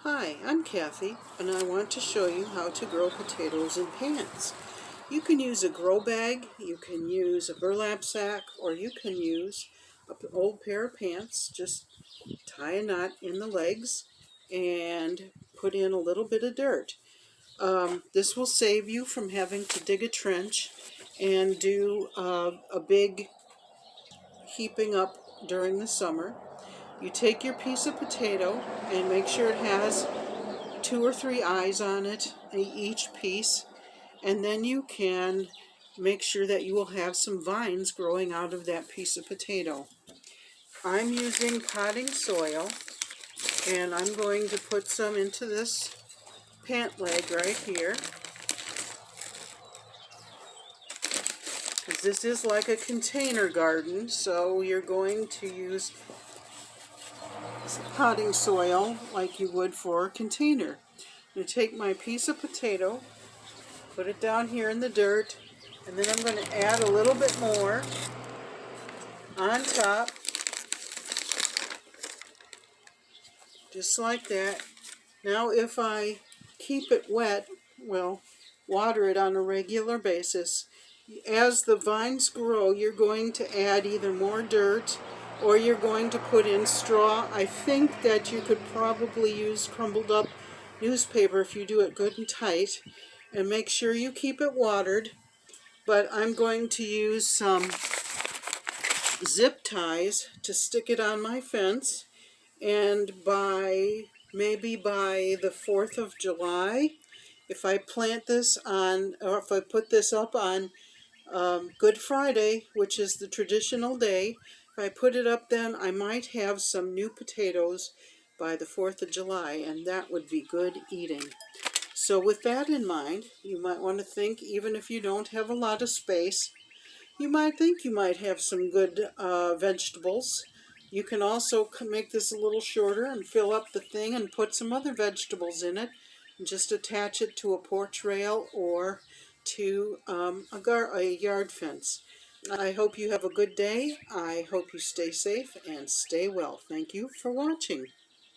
Hi, I'm Kathy, and I want to show you how to grow potatoes in pants. You can use a grow bag, you can use a burlap sack, or you can use an old pair of pants. Just tie a knot in the legs and put in a little bit of dirt. This will save you from having to dig a trench and do a big heaping up during the summer. You take your piece of potato and make sure it has 2 or 3 eyes on it, each piece, and then you can make sure that you will have some vines growing out of that piece of potato. I'm using potting soil, and I'm going to put some into this pant leg right here, because this is like a container garden, so you're going to use potting soil like you would for a container. I'm going to take my piece of potato, put it down here in the dirt, and then I'm going to add a little bit more on top, just like that. Now if I keep it wet, well, water it on a regular basis, as the vines grow, you're going to add either more dirt or you're going to put in straw. I think that you could probably use crumbled up newspaper if you do it good and tight, and make sure you keep it watered. But I'm going to use some zip ties to stick it on my fence, and maybe by the 4th of July, if I plant this on, or if I put this up on Good Friday, which is the traditional day, if I put it up then, I might have some new potatoes by the 4th of July, and that would be good eating. So with that in mind, you might want to think, even if you don't have a lot of space, you might think you might have some good vegetables. You can also make this a little shorter and fill up the thing and put some other vegetables in it, and just attach it to a porch rail or to a yard fence. I hope you have a good day. I hope you stay safe and stay well. Thank you for watching.